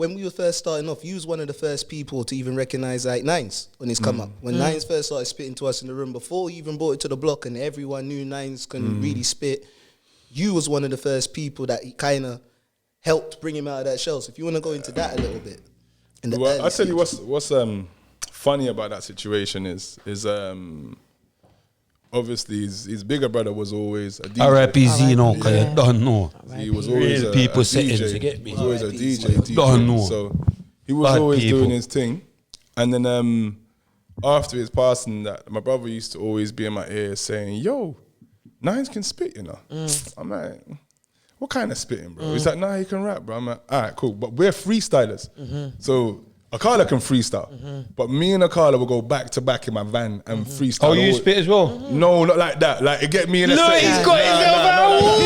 when we were first starting off, you was one of the first people to even recognise like Nines when it's come up. When Nines first started spitting to us in the room, before he even brought it to the block and everyone knew Nines can really spit, you was one of the first people that kind of helped bring him out of that shell. So if you want to go into that a little bit. Well, I'll tell you what's funny about that situation is obviously his bigger brother was always a DJ. R.I.P. Zeno, because you don't know. He was always Real people a settings, DJ. you get me? He was always a DJ. Don't know. So he was Bad always people. doing his thing. And then after his passing, that my brother used to always be in my ear saying, yo, Nines can spit, you know. I'm like, what kind of spitting, bro? He's like, nah, he can rap, bro. I'm like, all right, cool. But we're freestylers. So Akala can freestyle. But me and Akala will go back to back in my van and freestyle. Oh, you spit as well? No, not like that. Like, it get me in a No, set. he's got his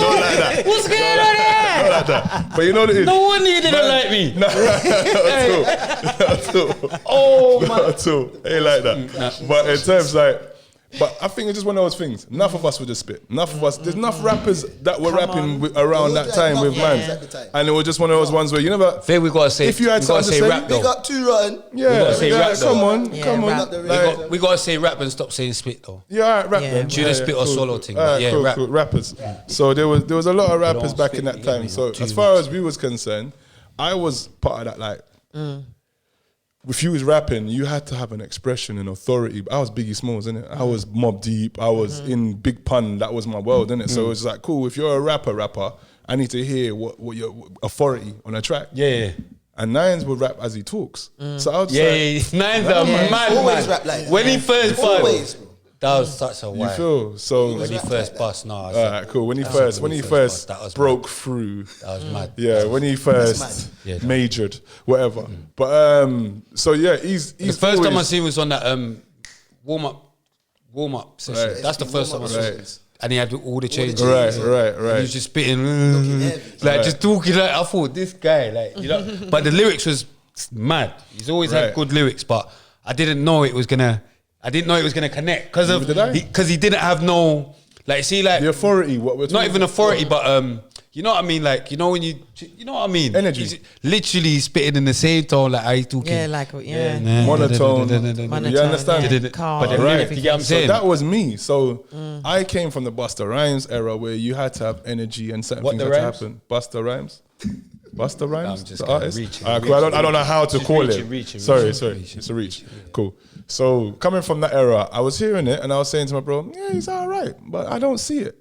Not like that. What's going on here? Not like that. But you know what it is? No one needed it like me. No, not at all. Oh, man. Not at all. Ain't like that. But in terms like, but I think it's just one of those things. Enough of us would just spit. Enough of us. There's enough rappers that were rapping around that time with man, and it was just one of those ones where you never. Fair, we gotta say. If you had we gotta something say to rap say, though. They got two rotten. Yeah, gotta say rap, though. come on. Rap. We gotta say rap and stop saying spit though. Yeah, all right, rap Yeah. then. Should have spit or solo thing. All right, Yeah, cool, rap. cool. Rappers. So there was a lot of rappers don't back spit, in that you get time. me? So Too as far much. as we was concerned, I was part of that. Like, if you was rapping, you had to have an expression and authority. I was Biggie Smalls, innit? I was Mobb Deep. I was in Big Pun. That was my world, innit? So it's like, cool. If you're a rapper, I need to hear what your authority on a track. Yeah. And Nines would rap as he talks. So I was Yeah, Nines are mad, Always man. rap like that. When he first Always, started, bro. that was such a you wild. feel so. When he first bust, no. All right, cool. When he first that was broke through. That was mad. Yeah, when he first Yeah, majored, whatever. But so yeah, he's The first time I always- seen him was on that warm up session. Right. That's the first time I saw him. Right. And he had all the changes. Right. He was just spitting, like just talking. Like I thought, this guy, like you know. But the lyrics was mad. He's always had Right. good lyrics, but I didn't know it was gonna connect because he didn't have no like. See, like the authority. What we're not talking even about. authority, but you know what I mean. Like you know when you know what I mean. Energy. He's literally spitting in the same tone like I talking. Yeah, like, yeah. Monotone. Monotone, You understand? yeah. Calm, But the Right. lyrics, you get what I'm So saying? that was me. So I came from the Busta Rhymes era where you had to have energy and certain What, things the had to rhymes? happen. Busta Rhymes. Busta Rhymes, I'm just the kinda artist. reaching, Alright, cool. I don't know how to Just call reaching. it. Sorry, it's a reach. Cool. So coming from that era, I was hearing it and I was saying to my bro, yeah, he's all right, but I don't see it.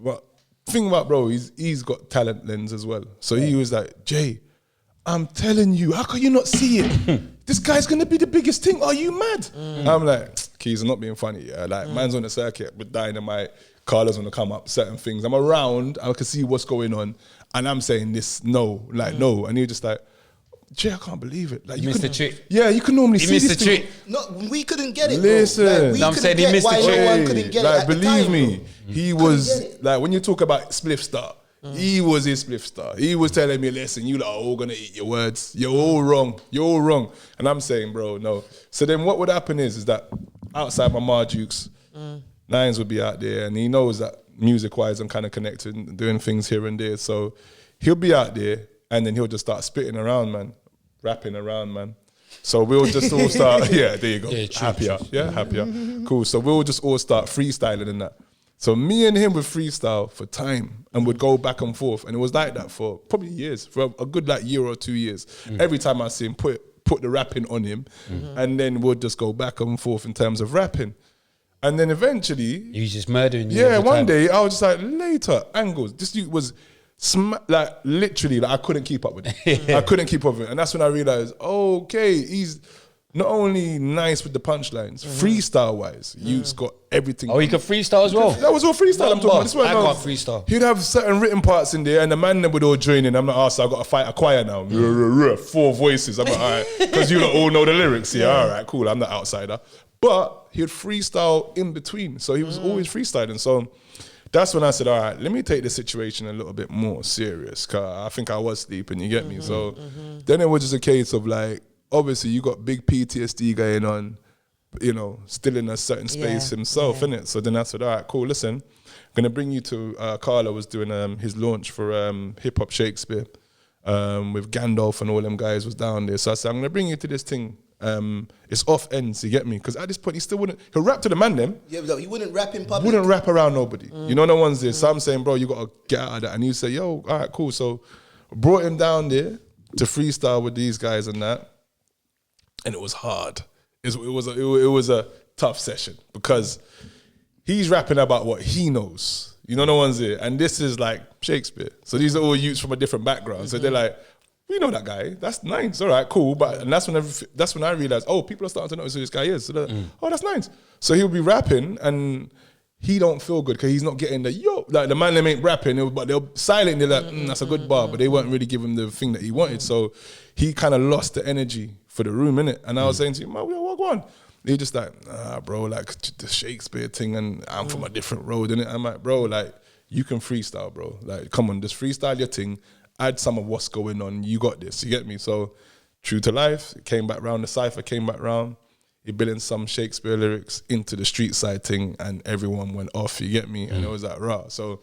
But thing about bro, he's got talent lens as well. So he was like, Jay, I'm telling you, how can you not see it? This guy's gonna be the biggest thing. Are you mad? I'm like, Keyz, I'm not being funny. Yeah, like man's on the circuit with Dynamite. Carla's gonna come up, certain things. I'm around, I can see what's going on, and I'm saying this, no, and you're just like, Jay, I can't believe it. Like He missed the trick. Yeah, you can normally He see missed this the thing. trick. No, we couldn't get it. Listen. Bro. Like, we No, I'm couldn't saying he get missed the why trick. no one couldn't get Like, it at the believe time, me, bro. he was like, when you talk about Spliff Star, he was his Spliff Star. He was telling me, listen, you lot are all gonna eat your words. You're all wrong. And I'm saying, bro, no. So then what would happen is that outside my Mardukes, Nines would be out there, and he knows that music-wise I'm kind of connected and doing things here and there. So he'll be out there, and then he'll just start spitting around, man, rapping around, man. So we'll just all start, yeah, there you go, Yeah, true, happier, happier. Cool, so we'll just all start freestyling and that. So me and him would freestyle for time and would go back and forth. And it was like that for probably years, for a good like year or 2 years. Every time I see him, put the rapping on him, and then we'll just go back and forth in terms of rapping. And then eventually, He was just murdering you. yeah, every one time. day I was just like, later, angles. This dude was like literally, like I couldn't keep up with it. I couldn't keep up with it. And that's when I realized, okay, he's not only nice with the punchlines, freestyle wise, you've got everything. Oh, he could freestyle as well. That was all freestyle I'm talking about. This one, I no. can't freestyle. He'd have certain written parts in there, and the man then would all join in. I'm like, so I got to fight a choir now. 4 voices. I'm like, all right, because you lot all know the lyrics. Yeah, all right, cool. I'm the outsider. But he'd freestyle in between, so he was always freestyling. So that's when I said, all right, let me take the situation a little bit more serious, because I think I was sleeping. You get me? So then it was just a case of like, obviously you got big PTSD going on, you know, still in a certain space himself, innit? So then I said, all right, cool, listen, I'm going to bring you to, Carla was doing his launch for Hip Hop Shakespeare. with Gandalf and all them guys was down there. So I said, I'm gonna bring you to this thing. It's off ends, you get me? Because at this point, he still wouldn't. He'll rap to the man them. Yeah, but he wouldn't rap in public. Wouldn't rap around nobody. You know, no one's there. So I'm saying, bro, you gotta get out of that. And he say, yo, all right, cool. So brought him down there to freestyle with these guys and that, and it was hard. It was a tough session because he's rapping about what he knows. You know, no one's there. And this is like Shakespeare. So these are all youths from a different background. So they're like, we know that guy. That's nice. All right, cool. But and that's when I realized, oh, people are starting to notice who this guy is. So oh, that's nice. So he'll be rapping and he don't feel good because he's not getting the like the man them ain't rapping, but they're silent. They're like, that's a good bar, but they weren't really giving him the thing that he wanted. So he kind of lost the energy for the room, innit? And I was saying to him, man, what go on? He just like, bro, like the Shakespeare thing, and I'm from a different road, innit? I'm like, bro, like you can freestyle, bro. Like, come on, just freestyle your thing. Add some of what's going on. You got this. You get me? So true to life, it came back round. The cypher came back round. He built in some Shakespeare lyrics into the street side thing, and everyone went off. You get me? And it was like raw. So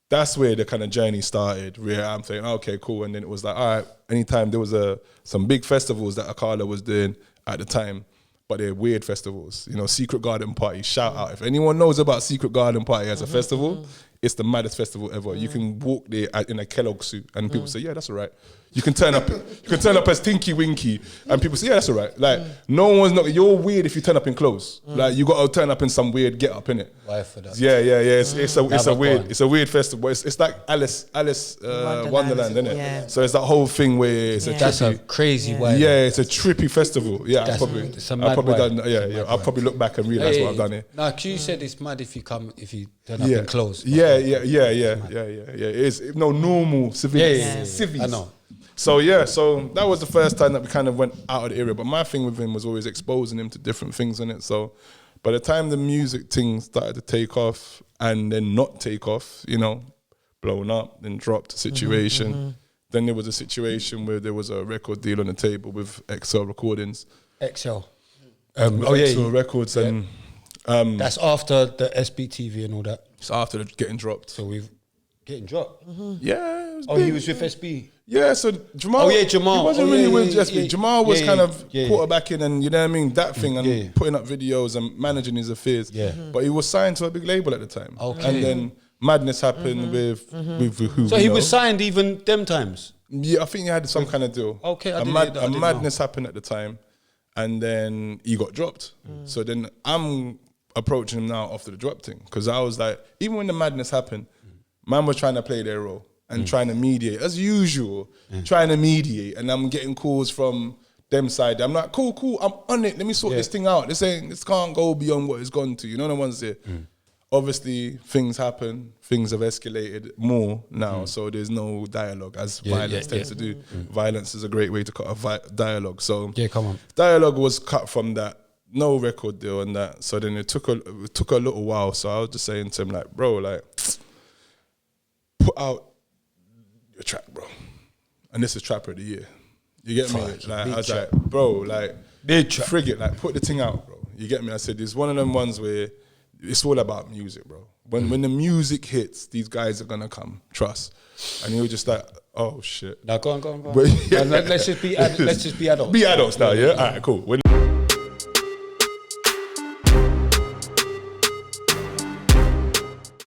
that's where the kind of journey started. Where I'm thinking, okay, cool. And then it was like, all right. Anytime there was some big festivals that Akala was doing at the time, but they're weird festivals. You know, Secret Garden Party. Shout out if anyone knows about Secret Garden Party as a festival. It's the maddest festival ever. You can walk there in a Kellogg suit, and people say, "Yeah, that's all right." You can turn up. You can turn up as Tinky Winky, and people say, "Yeah, that's all right." Like no one's not. You're weird if you turn up in clothes. Like you got to turn up in some weird get up in it. Why for that? Yeah. It's a weird festival. It's like Alice Wonderland, isn't it? Yeah. So it's that whole thing where it's a That's a trippy. crazy way. Yeah, it's a trippy festival. Yeah, I've It's a probably mad done. way. Yeah. I'll probably look back and realize what I've done here. No, Q said it's mad if you turn up in clothes. Yeah. It is normal civilians. Yeah. I know. So that was the first time that we kind of went out of the area. But my thing with him was always exposing him to different things in it. So by the time the music thing started to take off and then not take off, you know, blown up, then dropped situation. Then there was a situation where there was a record deal on the table with XL Recordings. XL. XL Records and that's after the SBTV and all that. it's after the getting dropped. So we've getting dropped. Yeah. It was Oh, big. he was with SB. Yeah, so Jamal. Oh, yeah, Jamal. He wasn't Oh, really yeah, with yeah, SB. yeah. Jamal was Yeah, kind yeah, of yeah. quarterbacking and, you know what I mean, that thing and Yeah. putting up videos and managing his affairs. Yeah. But he was signed to a big label at the time. Okay. And then madness happened with who? So you he know. was signed even them times. Yeah, I think he had some kind of deal. Okay, I a didn't know. madness happened at the time, and then he got dropped. So then I'm approaching him now after the drop thing because I was like, even when the madness happened, man was trying to play their role and trying to mediate as usual, trying to mediate, and I'm getting calls from them side. I'm like, cool, I'm on it. Let me sort this thing out. This can't go beyond what it's gone to. You know, no one's there. Obviously, things happen. Things have escalated more now, so there's no dialogue as violence tends to do. Violence is a great way to cut a dialogue. So come on. dialogue was cut from that. No record deal and that. So then it took a little while. So I was just saying to him like, bro, like, put out your track, bro. And this is Trapper of the Year. You get me? Like I was like, bro, like, Big track. frigate, like, put the thing out, bro. You get me? I said, it's one of them ones where it's all about music, bro. When the music hits, these guys are gonna come. Trust. And he was just like, oh shit. Now go on. But, Let's just be adults. Be adults now, yeah? All right, cool.